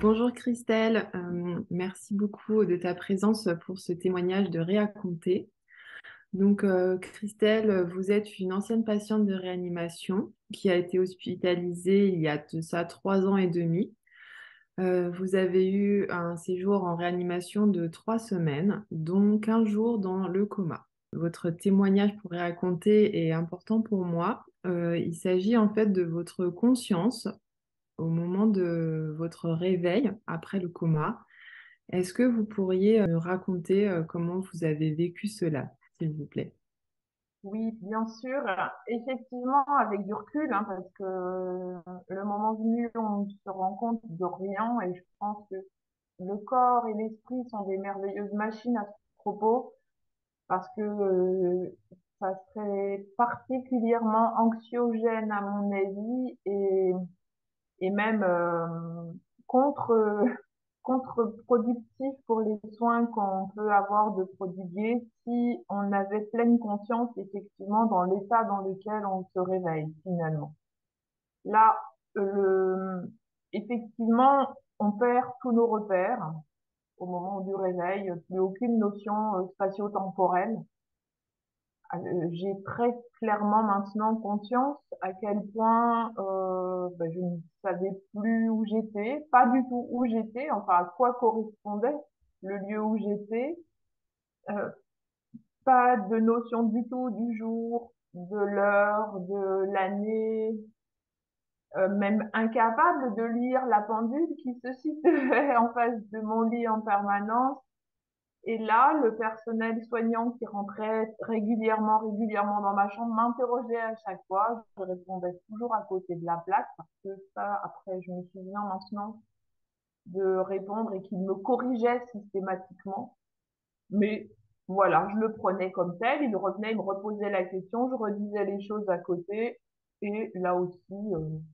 Bonjour Christelle. Merci beaucoup de ta présence pour ce témoignage de Réaconter. Christelle, vous êtes une ancienne patiente de réanimation qui a été hospitalisée il y a de ça 3 ans et demi. Vous avez eu un séjour en réanimation de 3 semaines, dont 15 jours dans le coma. Votre témoignage pour Réaconter est important pour moi. Il s'agit en fait de votre conscience au moment de votre réveil après le coma. Est-ce que vous pourriez me raconter comment vous avez vécu cela, s'il vous plaît? Oui, bien sûr. Effectivement, avec du recul, hein, parce que le moment venu, on se rend compte de rien et je pense que le corps et l'esprit sont des merveilleuses machines à ce propos parce que ça serait particulièrement anxiogène à mon avis et même contre contre-productif pour les soins qu'on peut avoir de prodiguer si on avait pleine conscience effectivement dans l'état dans lequel on se réveille finalement. Là, le, effectivement, on perd tous nos repères au moment du réveil, plus aucune notion spatio-temporelle. J'ai très clairement maintenant conscience à quel point je ne savais plus où j'étais, pas du tout où j'étais, enfin à quoi correspondait le lieu où j'étais, euh, pas de notion du tout du jour, de l'heure, de l'année, même incapable de lire la pendule qui se situait en face de mon lit en permanence. Et là, le personnel soignant qui rentrait régulièrement dans ma chambre m'interrogeait à chaque fois. Je répondais toujours à côté de la plaque parce que ça, après, je me souviens maintenant de répondre et qu'il me corrigeait systématiquement. Mais voilà, je le prenais comme tel. Il revenait, il me reposait la question, je redisais les choses à côté. Et là aussi,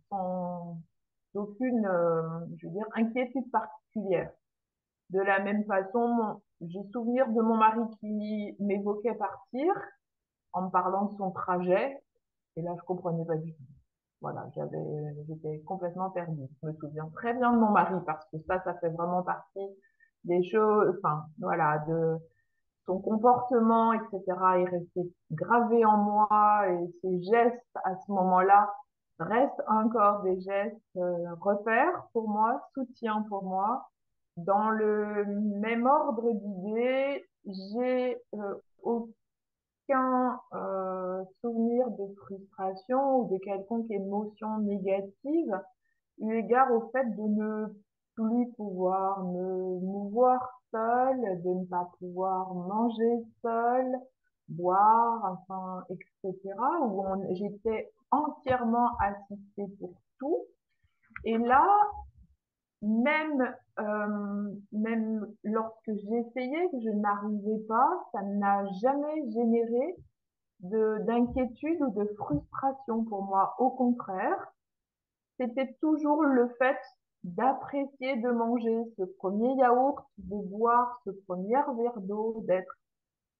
sans aucune, je veux dire, inquiétude particulière. De la même façon, j'ai souvenir de mon mari qui m'évoquait partir en me parlant de son trajet. Et là, je comprenais pas du tout. Voilà, j'étais complètement perdue. Je me souviens très bien de mon mari parce que ça fait vraiment partie des choses, enfin, voilà, de son comportement, etc. est resté gravé en moi et ses gestes à ce moment-là restent encore des gestes repères pour moi, soutien pour moi. Dans le même ordre d'idées, j'ai aucun souvenir de frustration ou de quelconque émotion négative eu égard au fait de ne plus pouvoir me mouvoir seule, de ne pas pouvoir manger seule, boire, enfin, etc., où j'étais entièrement assistée pour tout. Et là, même lorsque j'essayais, que je n'arrivais pas, ça n'a jamais généré d'inquiétude ou de frustration pour moi. Au contraire, c'était toujours le fait d'apprécier de manger ce premier yaourt, de boire ce premier verre d'eau,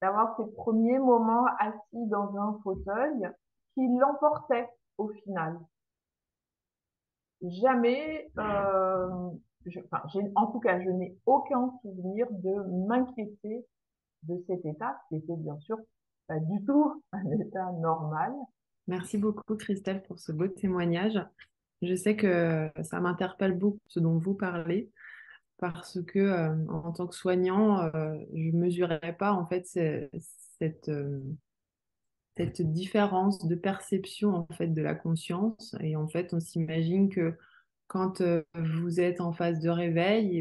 d'avoir ces premiers moments assis dans un fauteuil qui l'emportait au final. Jamais, enfin, en tout cas, je n'ai aucun souvenir de m'inquiéter de cet état, qui était bien sûr pas du tout un état normal. Merci beaucoup Christelle pour ce beau témoignage. Je sais que ça m'interpelle beaucoup ce dont vous parlez parce que en tant que soignant, je ne mesurais pas en fait cette, cette différence de perception en fait de la conscience et en fait on s'imagine que quand vous êtes en phase de réveil,